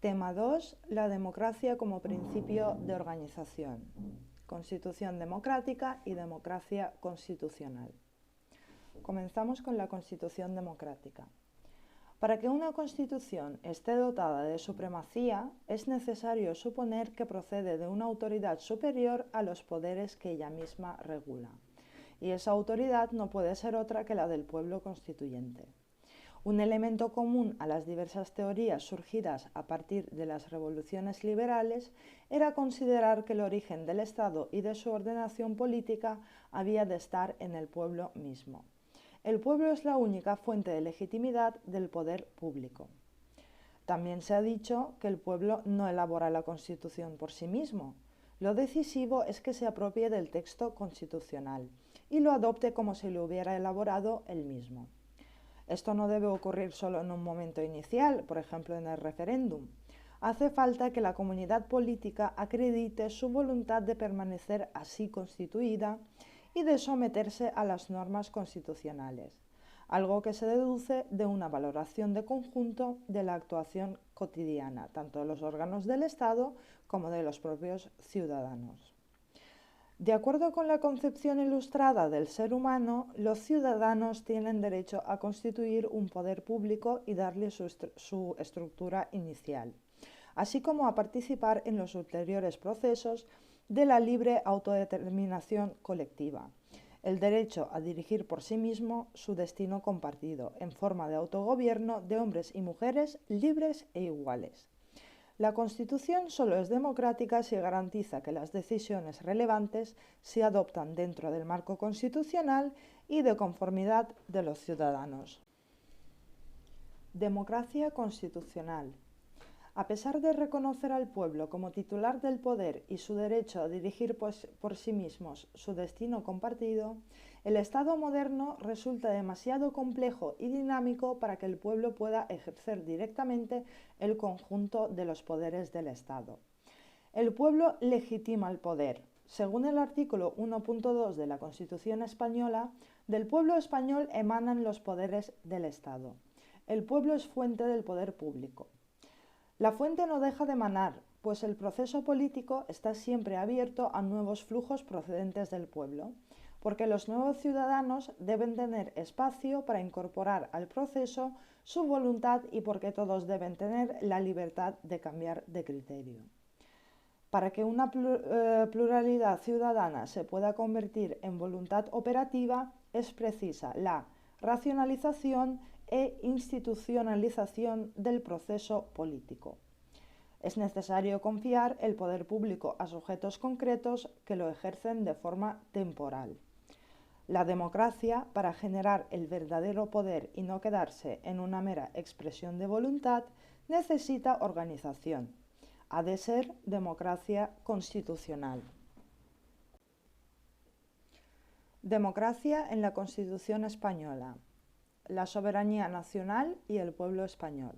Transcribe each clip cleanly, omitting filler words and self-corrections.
Tema 2. La democracia como principio de organización. Constitución democrática y democracia constitucional. Comenzamos con la Constitución democrática. Para que una Constitución esté dotada de supremacía, es necesario suponer que procede de una autoridad superior a los poderes que ella misma regula. Y esa autoridad no puede ser otra que la del pueblo constituyente. Un elemento común a las diversas teorías surgidas a partir de las revoluciones liberales era considerar que el origen del Estado y de su ordenación política había de estar en el pueblo mismo. El pueblo es la única fuente de legitimidad del poder público. También se ha dicho que el pueblo no elabora la Constitución por sí mismo. Lo decisivo es que se apropie del texto constitucional y lo adopte como si lo hubiera elaborado él mismo. Esto no debe ocurrir solo en un momento inicial, por ejemplo en el referéndum. Hace falta que la comunidad política acredite su voluntad de permanecer así constituida y de someterse a las normas constitucionales, algo que se deduce de una valoración de conjunto de la actuación cotidiana, tanto de los órganos del Estado como de los propios ciudadanos. De acuerdo con la concepción ilustrada del ser humano, los ciudadanos tienen derecho a constituir un poder público y darle su estructura inicial, así como a participar en los ulteriores procesos de la libre autodeterminación colectiva, el derecho a dirigir por sí mismo su destino compartido, en forma de autogobierno de hombres y mujeres libres e iguales. La Constitución solo es democrática si garantiza que las decisiones relevantes se adoptan dentro del marco constitucional y de conformidad de los ciudadanos. Democracia constitucional. A pesar de reconocer al pueblo como titular del poder y su derecho a dirigir por sí mismos su destino compartido, el Estado moderno resulta demasiado complejo y dinámico para que el pueblo pueda ejercer directamente el conjunto de los poderes del Estado. El pueblo legitima el poder. Según el artículo 1.2 de la Constitución española, del pueblo español emanan los poderes del Estado. El pueblo es fuente del poder público. La fuente no deja de emanar, pues el proceso político está siempre abierto a nuevos flujos procedentes del pueblo, porque los nuevos ciudadanos deben tener espacio para incorporar al proceso su voluntad y porque todos deben tener la libertad de cambiar de criterio. Para que una pluralidad ciudadana se pueda convertir en voluntad operativa, es precisa la racionalización e institucionalización del proceso político. Es necesario confiar el poder público a sujetos concretos que lo ejercen de forma temporal. La democracia, para generar el verdadero poder y no quedarse en una mera expresión de voluntad, necesita organización. Ha de ser democracia constitucional. Democracia en la Constitución española. La soberanía nacional y el pueblo español.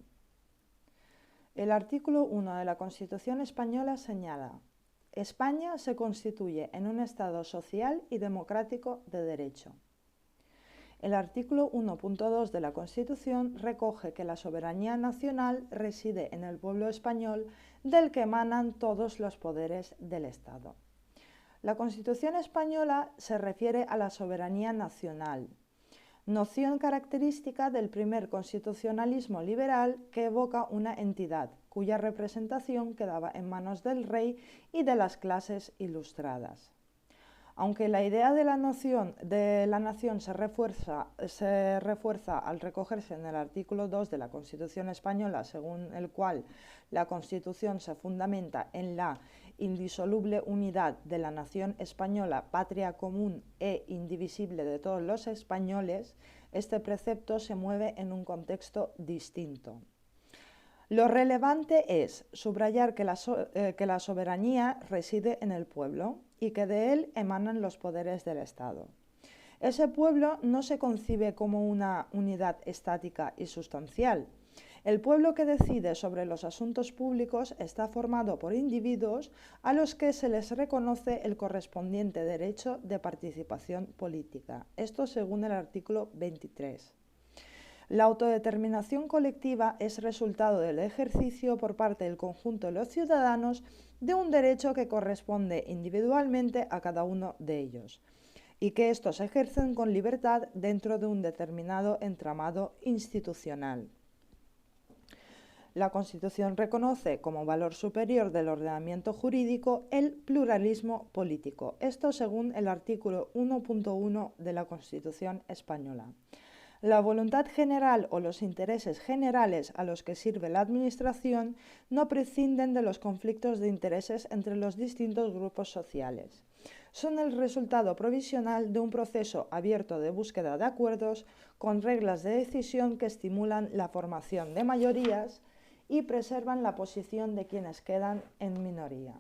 El artículo 1 de la Constitución española señala: España se constituye en un Estado social y democrático de derecho. El artículo 1.2 de la Constitución recoge que la soberanía nacional reside en el pueblo español, del que emanan todos los poderes del Estado. La Constitución española se refiere a la soberanía nacional, noción característica del primer constitucionalismo liberal que evoca una entidad cuya representación quedaba en manos del rey y de las clases ilustradas. Aunque la idea de la noción de la nación se refuerza al recogerse en el artículo 2 de la Constitución española, según el cual la Constitución se fundamenta en la indisoluble unidad de la nación española, patria común e indivisible de todos los españoles, este precepto se mueve en un contexto distinto. Lo relevante es subrayar que la soberanía reside en el pueblo y que de él emanan los poderes del Estado. Ese pueblo no se concibe como una unidad estática y sustancial. El pueblo que decide sobre los asuntos públicos está formado por individuos a los que se les reconoce el correspondiente derecho de participación política. Esto según el artículo 23. La autodeterminación colectiva es resultado del ejercicio por parte del conjunto de los ciudadanos de un derecho que corresponde individualmente a cada uno de ellos, y que estos ejercen con libertad dentro de un determinado entramado institucional. La Constitución reconoce como valor superior del ordenamiento jurídico el pluralismo político, esto según el artículo 1.1 de la Constitución española. La voluntad general o los intereses generales a los que sirve la Administración no prescinden de los conflictos de intereses entre los distintos grupos sociales. Son el resultado provisional de un proceso abierto de búsqueda de acuerdos con reglas de decisión que estimulan la formación de mayorías y preservan la posición de quienes quedan en minoría.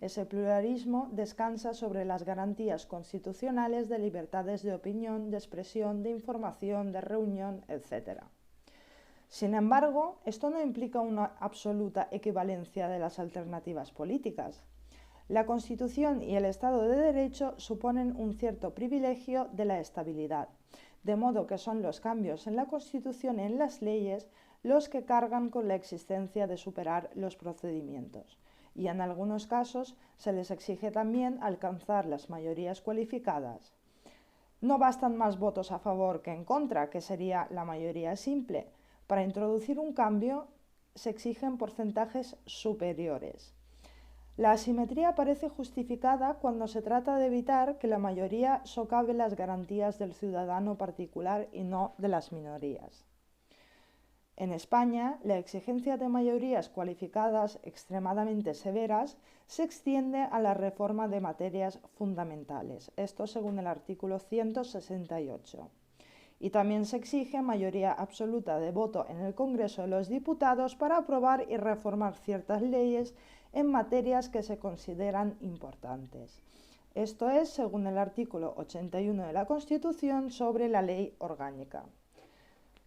Ese pluralismo descansa sobre las garantías constitucionales de libertades de opinión, de expresión, de información, de reunión, etc. Sin embargo, esto no implica una absoluta equivalencia de las alternativas políticas. La Constitución y el Estado de Derecho suponen un cierto privilegio de la estabilidad, de modo que son los cambios en la Constitución y en las leyes los que cargan con la exigencia de superar los procedimientos. Y en algunos casos se les exige también alcanzar las mayorías cualificadas. No bastan más votos a favor que en contra, que sería la mayoría simple. Para introducir un cambio se exigen porcentajes superiores. La asimetría parece justificada cuando se trata de evitar que la mayoría socave las garantías del ciudadano particular y no de las minorías. En España, la exigencia de mayorías cualificadas extremadamente severas se extiende a la reforma de materias fundamentales, esto según el artículo 168. Y también se exige mayoría absoluta de voto en el Congreso de los Diputados para aprobar y reformar ciertas leyes en materias que se consideran importantes. Esto es según el artículo 81 de la Constitución sobre la ley orgánica.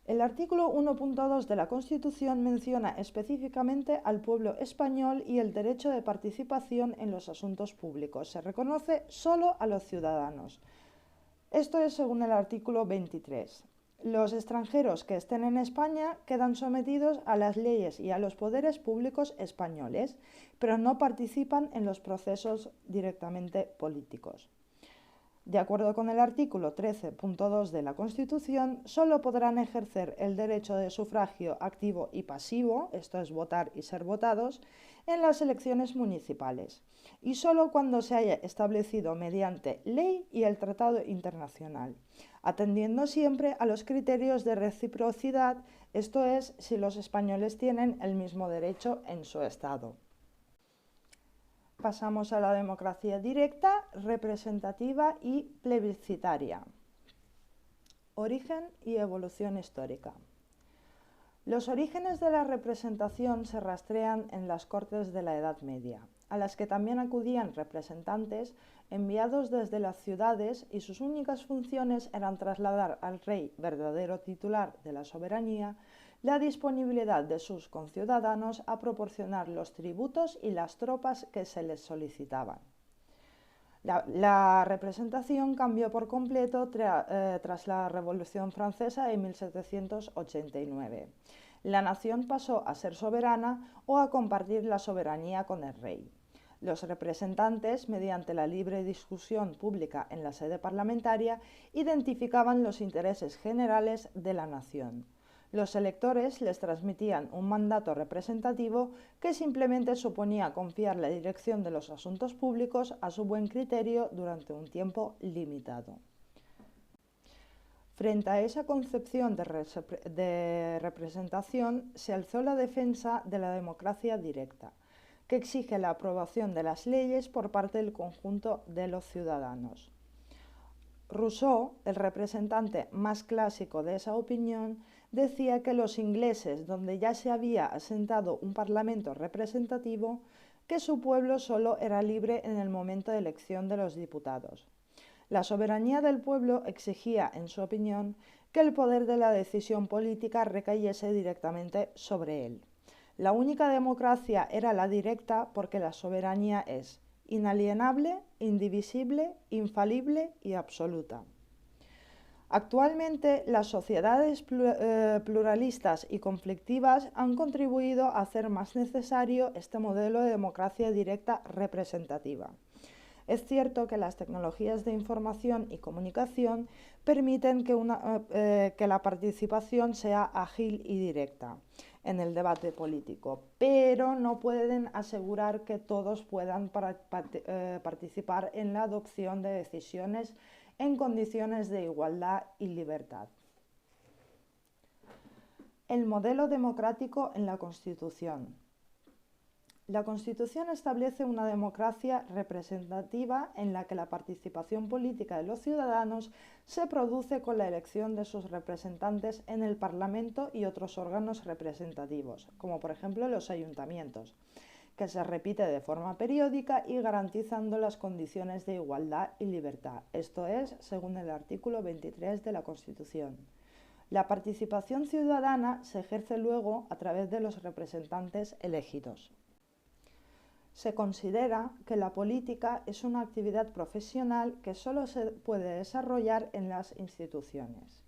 El artículo 1.2 de la Constitución menciona específicamente al pueblo español y el derecho de participación en los asuntos públicos. Se reconoce solo a los ciudadanos. Esto es según el artículo 23. Los extranjeros que estén en España quedan sometidos a las leyes y a los poderes públicos españoles, pero no participan en los procesos directamente políticos. De acuerdo con el artículo 13.2 de la Constitución, solo podrán ejercer el derecho de sufragio activo y pasivo, esto es votar y ser votados, en las elecciones municipales, y solo cuando se haya establecido mediante ley y el tratado internacional, atendiendo siempre a los criterios de reciprocidad, esto es, si los españoles tienen el mismo derecho en su Estado. Pasamos a la democracia directa, representativa y plebiscitaria. Origen y evolución histórica. Los orígenes de la representación se rastrean en las Cortes de la Edad Media, a las que también acudían representantes enviados desde las ciudades y sus únicas funciones eran trasladar al rey verdadero titular de la soberanía la disponibilidad de sus conciudadanos a proporcionar los tributos y las tropas que se les solicitaban. La representación cambió por completo tras la Revolución Francesa de 1789. La nación pasó a ser soberana o a compartir la soberanía con el rey. Los representantes, mediante la libre discusión pública en la sede parlamentaria, identificaban los intereses generales de la nación. Los electores les transmitían un mandato representativo que simplemente suponía confiar la dirección de los asuntos públicos a su buen criterio durante un tiempo limitado. Frente a esa concepción de representación se alzó la defensa de la democracia directa, que exige la aprobación de las leyes por parte del conjunto de los ciudadanos. Rousseau, el representante más clásico de esa opinión, decía que los ingleses, donde ya se había asentado un parlamento representativo, que su pueblo solo era libre en el momento de elección de los diputados. La soberanía del pueblo exigía, en su opinión, que el poder de la decisión política recayese directamente sobre él. La única democracia era la directa porque la soberanía es inalienable, indivisible, infalible y absoluta. Actualmente, las sociedades pluralistas y conflictivas han contribuido a hacer más necesario este modelo de democracia directa representativa. Es cierto que las tecnologías de información y comunicación permiten que la participación sea ágil y directa en el debate político, pero no pueden asegurar que todos puedan participar en la adopción de decisiones en condiciones de igualdad y libertad. El modelo democrático en la Constitución. La Constitución establece una democracia representativa en la que la participación política de los ciudadanos se produce con la elección de sus representantes en el Parlamento y otros órganos representativos, como por ejemplo los ayuntamientos, que se repite de forma periódica y garantizando las condiciones de igualdad y libertad. Esto es, según el artículo 23 de la Constitución. La participación ciudadana se ejerce luego a través de los representantes elegidos. Se considera que la política es una actividad profesional que solo se puede desarrollar en las instituciones.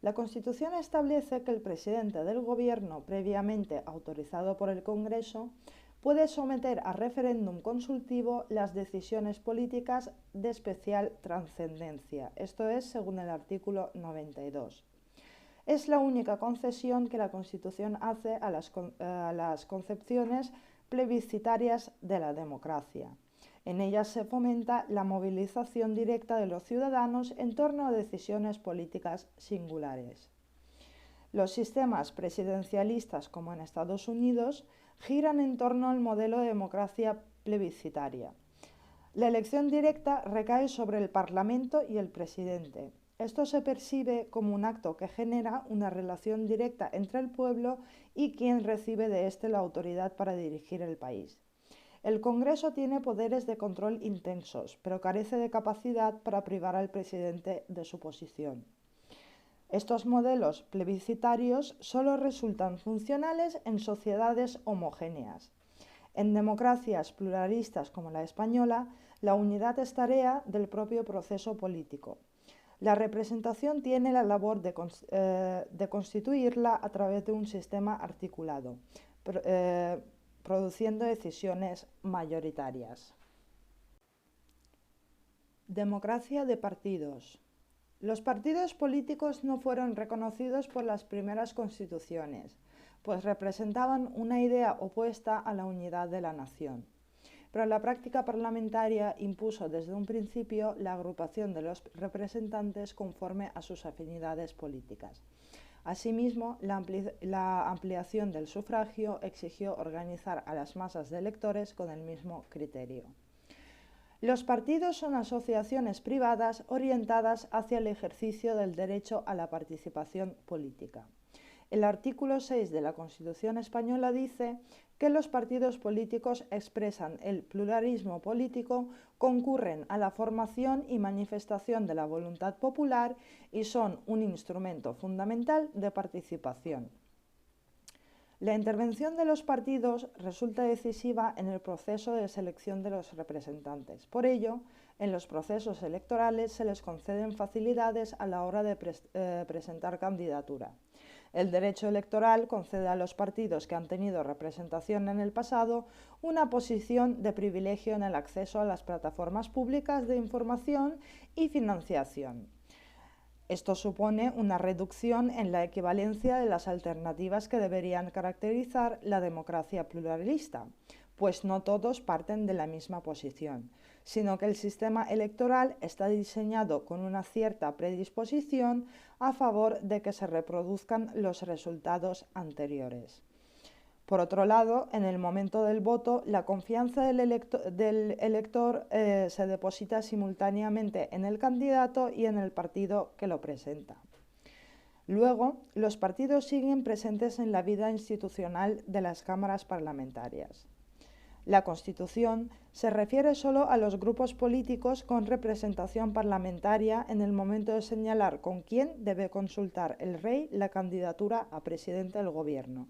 La Constitución establece que el presidente del Gobierno, previamente autorizado por el Congreso, puede someter a referéndum consultivo las decisiones políticas de especial trascendencia, esto es, según el artículo 92. Es la única concesión que la Constitución hace a las concepciones plebiscitarias de la democracia. En ellas se fomenta la movilización directa de los ciudadanos en torno a decisiones políticas singulares. Los sistemas presidencialistas, como en Estados Unidos, giran en torno al modelo de democracia plebiscitaria. La elección directa recae sobre el Parlamento y el presidente. Esto se percibe como un acto que genera una relación directa entre el pueblo y quien recibe de éste la autoridad para dirigir el país. El Congreso tiene poderes de control intensos, pero carece de capacidad para privar al presidente de su posición. Estos modelos plebiscitarios solo resultan funcionales en sociedades homogéneas. En democracias pluralistas como la española, la unidad es tarea del propio proceso político. La representación tiene la labor de constituirla a través de un sistema articulado, produciendo decisiones mayoritarias. Democracia de partidos. Los partidos políticos no fueron reconocidos por las primeras constituciones, pues representaban una idea opuesta a la unidad de la nación. Pero la práctica parlamentaria impuso desde un principio la agrupación de los representantes conforme a sus afinidades políticas. Asimismo, la ampliación del sufragio exigió organizar a las masas de electores con el mismo criterio. Los partidos son asociaciones privadas orientadas hacia el ejercicio del derecho a la participación política. El artículo 6 de la Constitución española dice que los partidos políticos expresan el pluralismo político, concurren a la formación y manifestación de la voluntad popular y son un instrumento fundamental de participación. La intervención de los partidos resulta decisiva en el proceso de selección de los representantes. Por ello, en los procesos electorales se les conceden facilidades a la hora de presentar candidatura. El derecho electoral concede a los partidos que han tenido representación en el pasado una posición de privilegio en el acceso a las plataformas públicas de información y financiación. Esto supone una reducción en la equivalencia de las alternativas que deberían caracterizar la democracia pluralista, pues no todos parten de la misma posición, sino que el sistema electoral está diseñado con una cierta predisposición a favor de que se reproduzcan los resultados anteriores. Por otro lado, en el momento del voto, la confianza del elector se deposita simultáneamente en el candidato y en el partido que lo presenta. Luego, los partidos siguen presentes en la vida institucional de las cámaras parlamentarias. La Constitución se refiere solo a los grupos políticos con representación parlamentaria en el momento de señalar con quién debe consultar el rey la candidatura a presidente del Gobierno.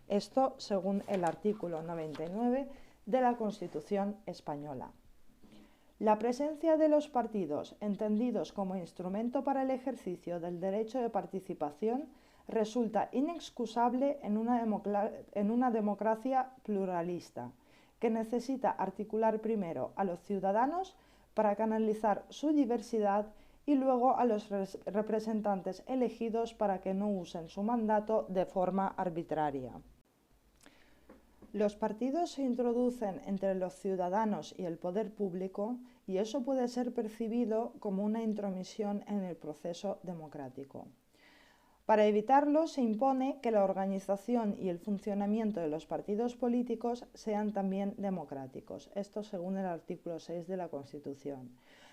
Esto según el artículo 99 de la Constitución española. La presencia de los partidos, entendidos como instrumento para el ejercicio del derecho de participación, resulta inexcusable en una democracia pluralista, que necesita articular primero a los ciudadanos para canalizar su diversidad y luego a los representantes elegidos para que no usen su mandato de forma arbitraria. Los partidos se introducen entre los ciudadanos y el poder público y eso puede ser percibido como una intromisión en el proceso democrático. Para evitarlo, se impone que la organización y el funcionamiento de los partidos políticos sean también democráticos, esto según el artículo 6 de la Constitución,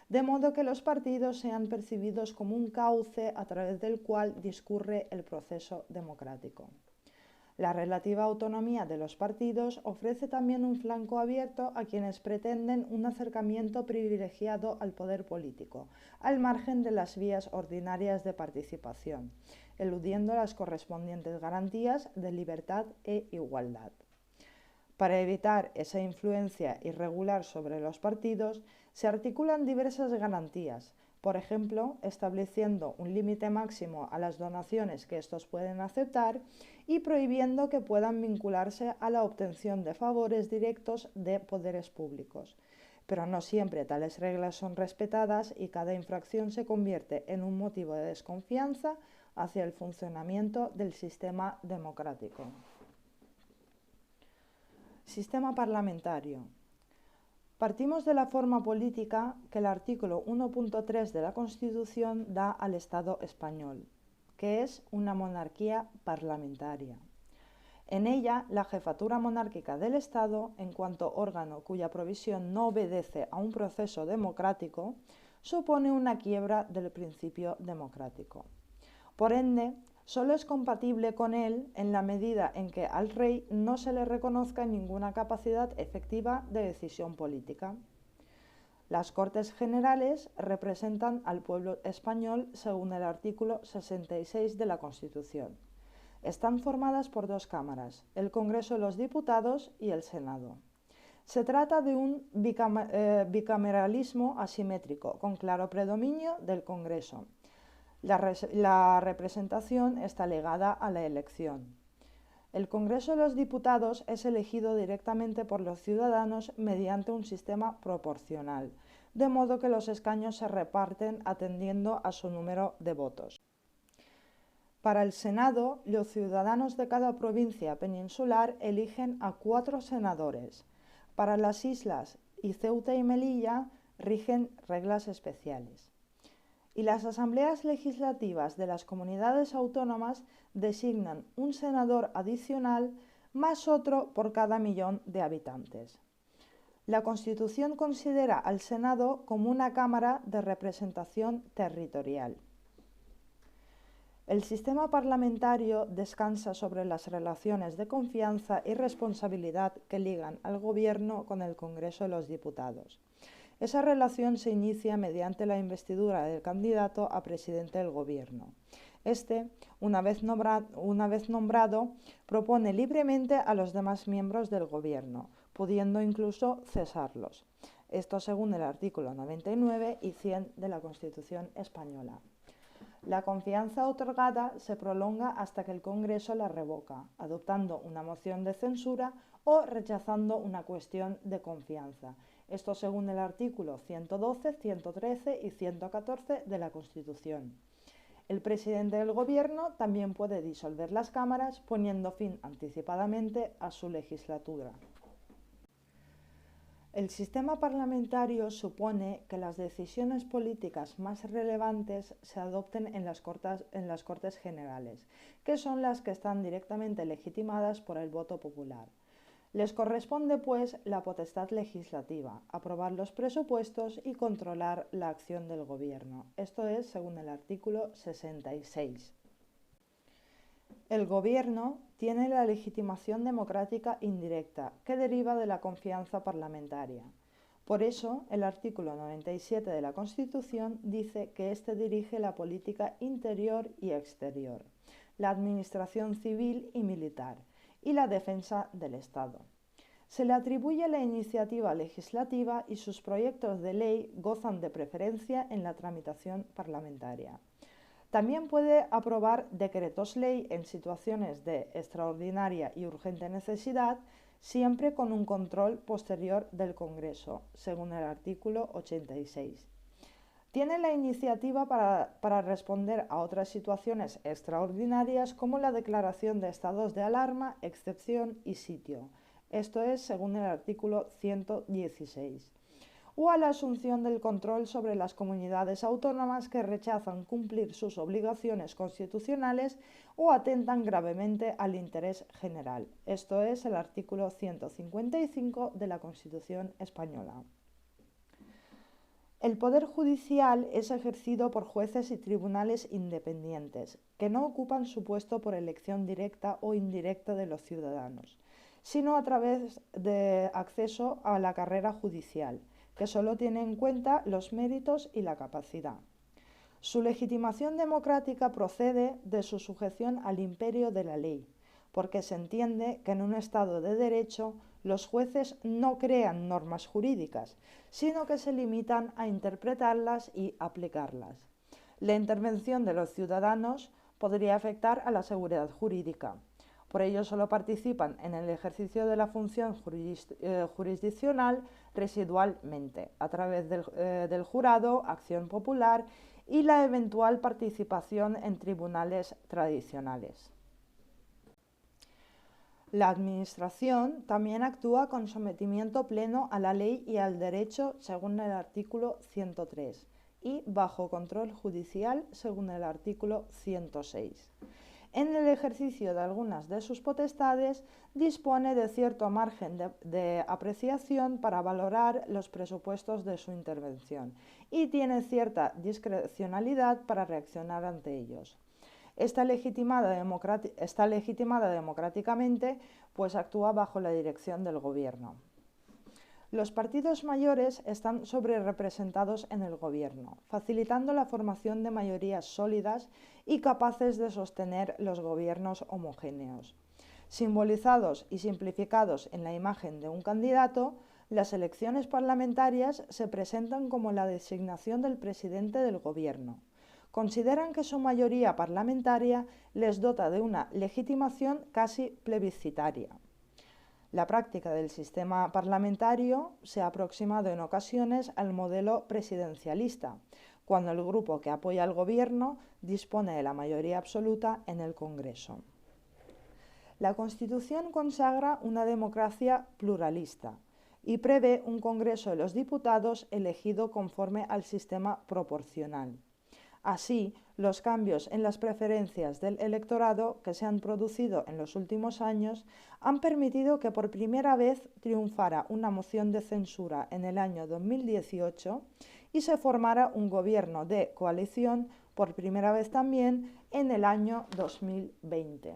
de modo que los partidos sean percibidos como un cauce a través del cual discurre el proceso democrático. La relativa autonomía de los partidos ofrece también un flanco abierto a quienes pretenden un acercamiento privilegiado al poder político, al margen de las vías ordinarias de participación, eludiendo las correspondientes garantías de libertad e igualdad. Para evitar esa influencia irregular sobre los partidos, se articulan diversas garantías, por ejemplo, estableciendo un límite máximo a las donaciones que estos pueden aceptar y prohibiendo que puedan vincularse a la obtención de favores directos de poderes públicos. Pero no siempre tales reglas son respetadas y cada infracción se convierte en un motivo de desconfianza hacia el funcionamiento del sistema democrático. Sistema parlamentario. Partimos de la forma política que el artículo 1.3 de la Constitución da al Estado español, que es una monarquía parlamentaria. En ella, la jefatura monárquica del Estado, en cuanto órgano cuya provisión no obedece a un proceso democrático, supone una quiebra del principio democrático. Por ende, solo es compatible con él en la medida en que al rey no se le reconozca ninguna capacidad efectiva de decisión política. Las Cortes Generales representan al pueblo español según el artículo 66 de la Constitución. Están formadas por dos cámaras, el Congreso de los Diputados y el Senado. Se trata de un bicameralismo asimétrico, con claro predominio del Congreso. La representación está ligada a la elección. El Congreso de los Diputados es elegido directamente por los ciudadanos mediante un sistema proporcional, de modo que los escaños se reparten atendiendo a su número de votos. Para el Senado, los ciudadanos de cada provincia peninsular eligen a 4 senadores. Para las islas y Ceuta y Melilla rigen reglas especiales. Y las asambleas legislativas de las comunidades autónomas designan un senador adicional más otro por cada millón de habitantes. La Constitución considera al Senado como una cámara de representación territorial. El sistema parlamentario descansa sobre las relaciones de confianza y responsabilidad que ligan al Gobierno con el Congreso de los Diputados. Esa relación se inicia mediante la investidura del candidato a presidente del Gobierno. Este, una vez nombrado, propone libremente a los demás miembros del Gobierno, pudiendo incluso cesarlos. Esto según el artículo 99 y 100 de la Constitución española. La confianza otorgada se prolonga hasta que el Congreso la revoca, adoptando una moción de censura o rechazando una cuestión de confianza. Esto según el artículo 112, 113 y 114 de la Constitución. El presidente del Gobierno también puede disolver las cámaras poniendo fin anticipadamente a su legislatura. El sistema parlamentario supone que las decisiones políticas más relevantes se adopten en las Cortes Generales, que son las que están directamente legitimadas por el voto popular. Les corresponde, pues, la potestad legislativa, aprobar los presupuestos y controlar la acción del Gobierno. Esto es según el artículo 66. El Gobierno tiene la legitimación democrática indirecta, que deriva de la confianza parlamentaria. Por eso, el artículo 97 de la Constitución dice que éste dirige la política interior y exterior, la administración civil y militar, y la defensa del Estado. Se le atribuye la iniciativa legislativa y sus proyectos de ley gozan de preferencia en la tramitación parlamentaria. También puede aprobar decretos ley en situaciones de extraordinaria y urgente necesidad, siempre con un control posterior del Congreso, según el artículo 86. Tiene la iniciativa para responder a otras situaciones extraordinarias como la declaración de estados de alarma, excepción y sitio. Esto es según el artículo 116. O a la asunción del control sobre las comunidades autónomas que rechazan cumplir sus obligaciones constitucionales o atentan gravemente al interés general. Esto es el artículo 155 de la Constitución española. El Poder Judicial es ejercido por jueces y tribunales independientes, que no ocupan su puesto por elección directa o indirecta de los ciudadanos, sino a través de acceso a la carrera judicial, que solo tiene en cuenta los méritos y la capacidad. Su legitimación democrática procede de su sujeción al imperio de la ley, porque se entiende que en un Estado de Derecho los jueces no crean normas jurídicas, sino que se limitan a interpretarlas y aplicarlas. La intervención de los ciudadanos podría afectar a la seguridad jurídica. Por ello solo participan en el ejercicio de la función jurisdiccional residualmente, a través del jurado, acción popular y la eventual participación en tribunales tradicionales. La Administración también actúa con sometimiento pleno a la ley y al derecho según el artículo 103 y bajo control judicial según el artículo 106. En el ejercicio de algunas de sus potestades dispone de cierto margen de apreciación para valorar los presupuestos de su intervención y tiene cierta discrecionalidad para reaccionar ante ellos. Está legitimada democráticamente, pues actúa bajo la dirección del Gobierno. Los partidos mayores están sobrerepresentados en el Gobierno, facilitando la formación de mayorías sólidas y capaces de sostener los gobiernos homogéneos. Simbolizados y simplificados en la imagen de un candidato, las elecciones parlamentarias se presentan como la designación del presidente del Gobierno. Consideran que su mayoría parlamentaria les dota de una legitimación casi plebiscitaria. La práctica del sistema parlamentario se ha aproximado en ocasiones al modelo presidencialista, cuando el grupo que apoya al gobierno dispone de la mayoría absoluta en el Congreso. La Constitución consagra una democracia pluralista y prevé un Congreso de los Diputados elegido conforme al sistema proporcional. Así, los cambios en las preferencias del electorado que se han producido en los últimos años han permitido que por primera vez triunfara una moción de censura en el año 2018 y se formara un gobierno de coalición por primera vez también en el año 2020.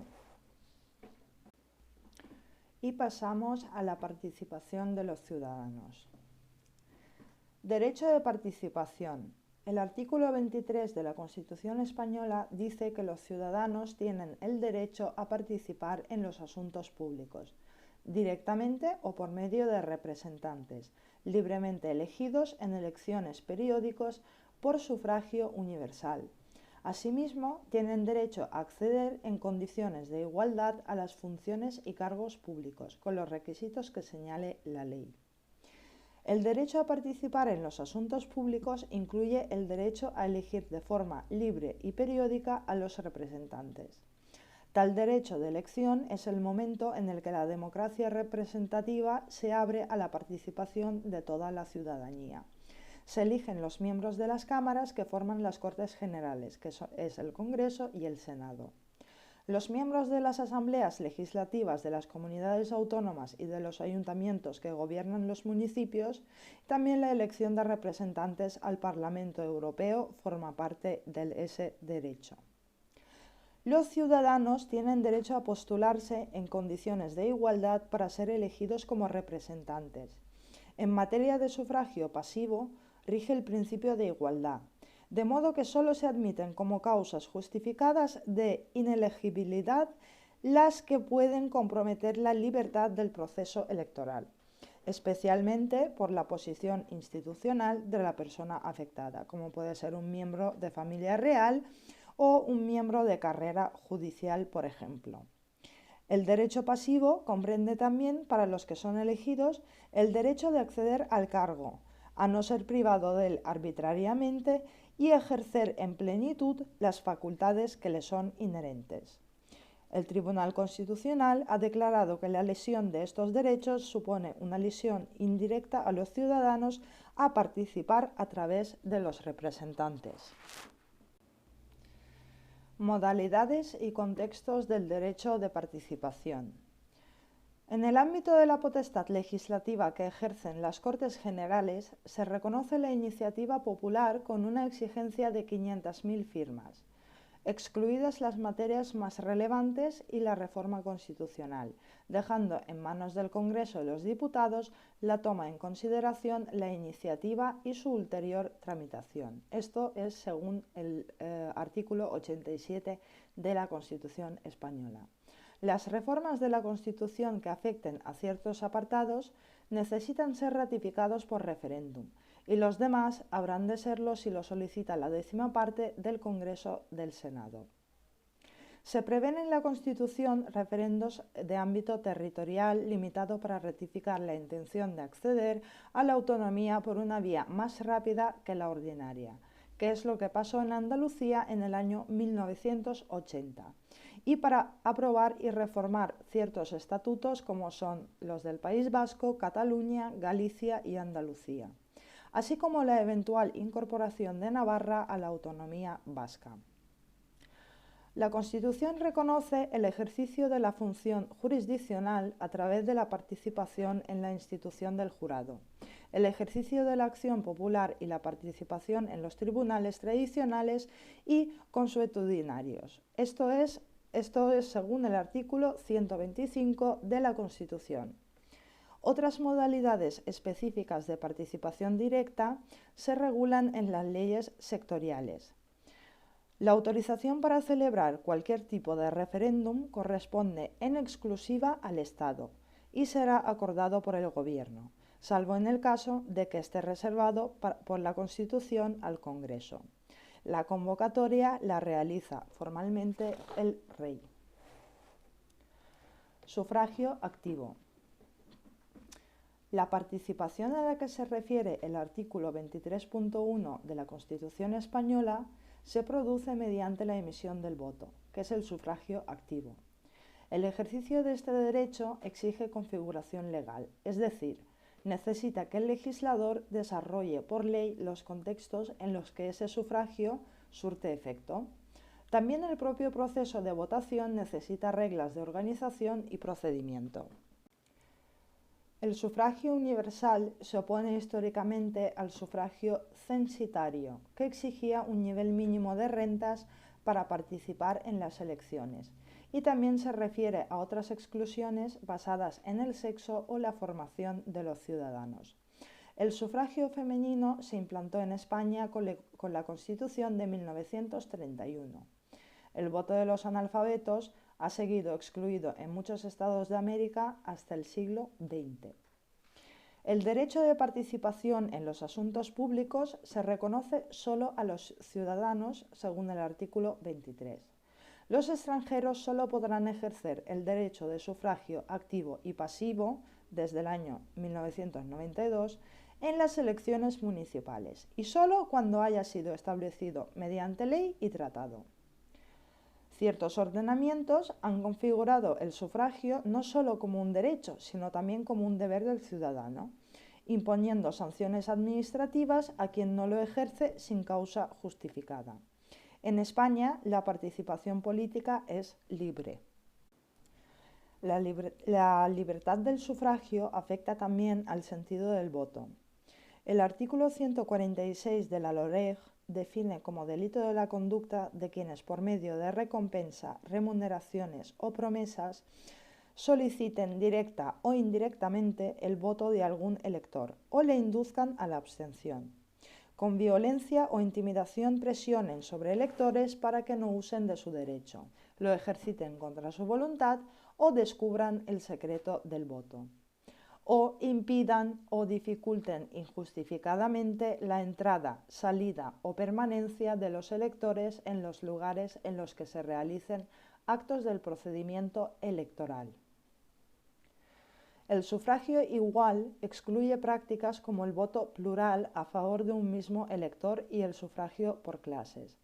Y pasamos a la participación de los ciudadanos. Derecho de participación. El artículo 23 de la Constitución española dice que los ciudadanos tienen el derecho a participar en los asuntos públicos, directamente o por medio de representantes, libremente elegidos en elecciones periódicas por sufragio universal. Asimismo, tienen derecho a acceder en condiciones de igualdad a las funciones y cargos públicos, con los requisitos que señale la ley. El derecho a participar en los asuntos públicos incluye el derecho a elegir de forma libre y periódica a los representantes. Tal derecho de elección es el momento en el que la democracia representativa se abre a la participación de toda la ciudadanía. Se eligen los miembros de las cámaras que forman las Cortes Generales, que es el Congreso y el Senado. Los miembros de las asambleas legislativas de las comunidades autónomas y de los ayuntamientos que gobiernan los municipios, también la elección de representantes al Parlamento Europeo forma parte de ese derecho. Los ciudadanos tienen derecho a postularse en condiciones de igualdad para ser elegidos como representantes. En materia de sufragio pasivo, rige el principio de igualdad, de modo que solo se admiten como causas justificadas de inelegibilidad las que pueden comprometer la libertad del proceso electoral, especialmente por la posición institucional de la persona afectada, como puede ser un miembro de familia real o un miembro de carrera judicial, por ejemplo. El derecho pasivo comprende también, para los que son elegidos, el derecho de acceder al cargo, a no ser privado de él arbitrariamente y ejercer en plenitud las facultades que le son inherentes. El Tribunal Constitucional ha declarado que la lesión de estos derechos supone una lesión indirecta a los ciudadanos a participar a través de los representantes. Modalidades y contextos del derecho de participación. En el ámbito de la potestad legislativa que ejercen las Cortes Generales, se reconoce la iniciativa popular con una exigencia de 500.000 firmas, excluidas las materias más relevantes y la reforma constitucional, dejando en manos del Congreso de los Diputados la toma en consideración, la iniciativa y su ulterior tramitación. Esto es según el artículo 87 de la Constitución española. Las reformas de la Constitución que afecten a ciertos apartados necesitan ser ratificados por referéndum, y los demás habrán de serlo si lo solicita la 10ª parte del Congreso del Senado. Se prevén en la Constitución referendos de ámbito territorial limitado para ratificar la intención de acceder a la autonomía por una vía más rápida que la ordinaria, que es lo que pasó en Andalucía en el año 1980, y para aprobar y reformar ciertos estatutos como son los del País Vasco, Cataluña, Galicia y Andalucía, así como la eventual incorporación de Navarra a la autonomía vasca. La Constitución reconoce el ejercicio de la función jurisdiccional a través de la participación en la institución del jurado, el ejercicio de la acción popular y la participación en los tribunales tradicionales y consuetudinarios. Esto es según el artículo 125 de la Constitución. Otras modalidades específicas de participación directa se regulan en las leyes sectoriales. La autorización para celebrar cualquier tipo de referéndum corresponde en exclusiva al Estado y será acordado por el Gobierno, salvo en el caso de que esté reservado por la Constitución al Congreso. La convocatoria la realiza formalmente el Rey. Sufragio activo. La participación a la que se refiere el artículo 23.1 de la Constitución española se produce mediante la emisión del voto, que es el sufragio activo. El ejercicio de este derecho exige configuración legal, es decir, necesita que el legislador desarrolle por ley los contextos en los que ese sufragio surte efecto. También el propio proceso de votación necesita reglas de organización y procedimiento. El sufragio universal se opone históricamente al sufragio censitario, que exigía un nivel mínimo de rentas para participar en las elecciones, y también se refiere a otras exclusiones basadas en el sexo o la formación de los ciudadanos. El sufragio femenino se implantó en España con la Constitución de 1931. El voto de los analfabetos ha seguido excluido en muchos estados de América hasta el siglo XX. El derecho de participación en los asuntos públicos se reconoce solo a los ciudadanos según el artículo 23. Los extranjeros solo podrán ejercer el derecho de sufragio activo y pasivo desde el año 1992 en las elecciones municipales y solo cuando haya sido establecido mediante ley y tratado. Ciertos ordenamientos han configurado el sufragio no solo como un derecho, sino también como un deber del ciudadano, imponiendo sanciones administrativas a quien no lo ejerce sin causa justificada. En España, la participación política es libre. La libertad del sufragio afecta también al sentido del voto. El artículo 146 de la LOREG define como delito de la conducta de quienes por medio de recompensa, remuneraciones o promesas soliciten directa o indirectamente el voto de algún elector o le induzcan a la abstención. Con violencia o intimidación presionen sobre electores para que no usen de su derecho. lo ejerciten contra su voluntad o descubran el secreto del voto, o impidan o dificulten injustificadamente la entrada, salida o permanencia de los electores en los lugares en los que se realicen actos del procedimiento electoral. El sufragio igual excluye prácticas como el voto plural a favor de un mismo elector y el sufragio por clases.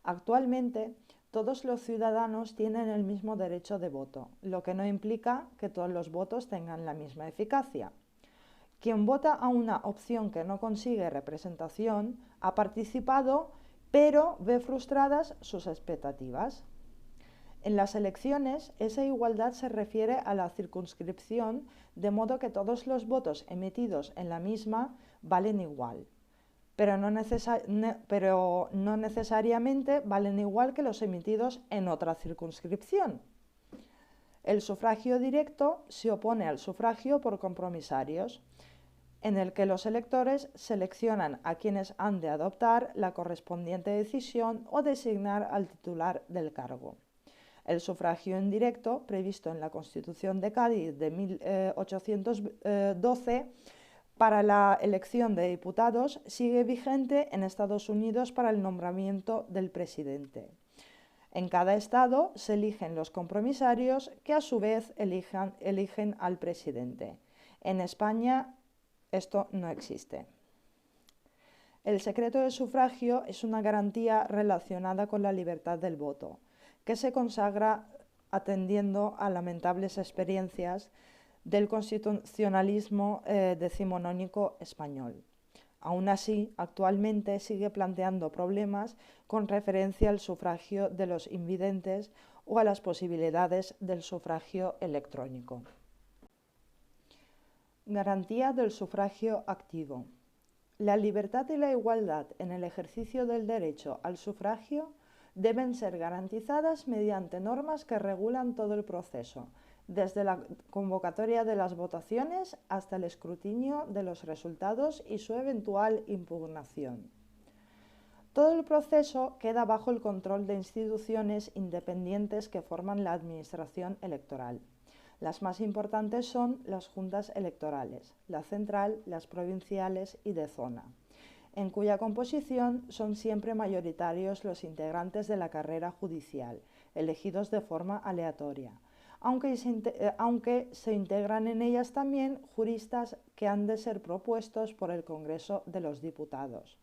Actualmente, todos los ciudadanos tienen el mismo derecho de voto, lo que no implica que todos los votos tengan la misma eficacia. Quien vota a una opción que no consigue representación ha participado, pero ve frustradas sus expectativas. En las elecciones, esa igualdad se refiere a la circunscripción, de modo que todos los votos emitidos en la misma valen igual, pero no necesariamente valen igual que los emitidos en otra circunscripción. El sufragio directo se opone al sufragio por compromisarios, en el que los electores seleccionan a quienes han de adoptar la correspondiente decisión o designar al titular del cargo. El sufragio indirecto, previsto en la Constitución de Cádiz de 1812, para la elección de diputados, sigue vigente en Estados Unidos para el nombramiento del presidente. En cada estado se eligen los compromisarios que a su vez eligen al presidente. En España esto no existe. El secreto de sufragio es una garantía relacionada con la libertad del voto, que se consagra atendiendo a lamentables experiencias del constitucionalismo decimonónico español. Aún así, actualmente sigue planteando problemas con referencia al sufragio de los invidentes o a las posibilidades del sufragio electrónico. Garantía del sufragio activo. La libertad y la igualdad en el ejercicio del derecho al sufragio deben ser garantizadas mediante normas que regulan todo el proceso, desde la convocatoria de las votaciones hasta el escrutinio de los resultados y su eventual impugnación. Todo el proceso queda bajo el control de instituciones independientes que forman la administración electoral. Las más importantes son las juntas electorales, la central, las provinciales y de zona, en cuya composición son siempre mayoritarios los integrantes de la carrera judicial, elegidos de forma aleatoria, aunque se integran en ellas también juristas que han de ser propuestos por el Congreso de los Diputados,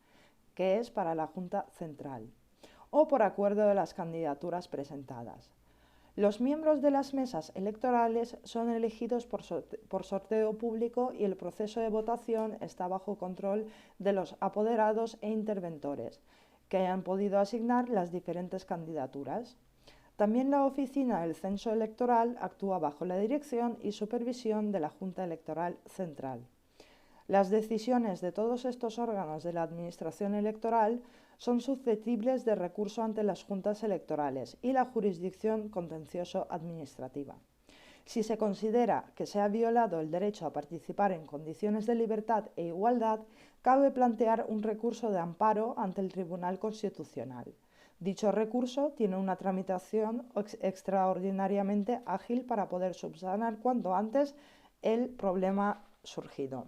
que es para la Junta Central, o por acuerdo de las candidaturas presentadas. Los miembros de las mesas electorales son elegidos por sorteo público y el proceso de votación está bajo control de los apoderados e interventores, que hayan podido asignar las diferentes candidaturas. También la Oficina del Censo Electoral actúa bajo la dirección y supervisión de la Junta Electoral Central. Las decisiones de todos estos órganos de la Administración electoral son susceptibles de recurso ante las juntas electorales y la jurisdicción contencioso-administrativa. Si se considera que se ha violado el derecho a participar en condiciones de libertad e igualdad, cabe plantear un recurso de amparo ante el Tribunal Constitucional. Dicho recurso tiene una tramitación extraordinariamente ágil para poder subsanar cuanto antes el problema surgido.